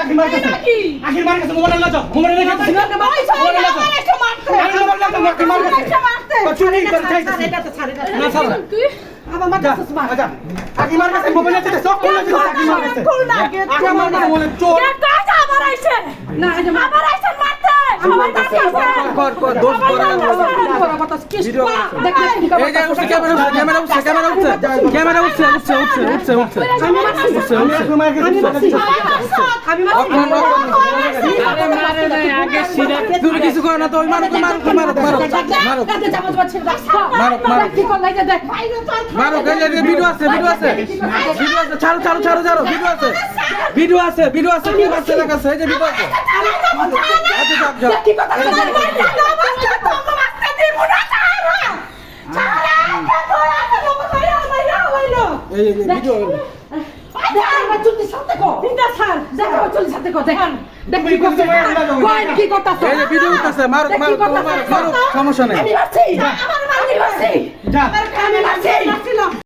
আগে মার কাছে মোবাইল না যাও মোবাইল রেখে দিছি না মোবাইল না যাও আমি মোবাইল না যাও মার কাছে চুরি করে খাইছিস এটা তো ছাড়ে না ছাড়া তুই আমার মাথা তো মার আচ্ছা আগে মার কাছে মোবাইল আছে সব খুলে দিছ আগে মার কাছে খুল না কে আমার কাছে বলে চোর কাছে আবার আইছে না এটা আবার আইছে মারতে আমার কাছে কর দোষ বড় বড় কথা কিস্পা দেখ এই যে উঠছে ক্যামেরা উঠছে আমি মারছি আরে মারে না আগে সিরা তুমি কিছু করো না তো ওই মারো গেলে ভিডিও আছে ছাড়ো ভিডিও আছে কি বাচ্চা দেখাচ্ছে এই যে ভিডিও আছে আচ্ছা যাও এই ভিডিও এই যে ভিডিও উঠতেছে মারো সমস্যা নেই যা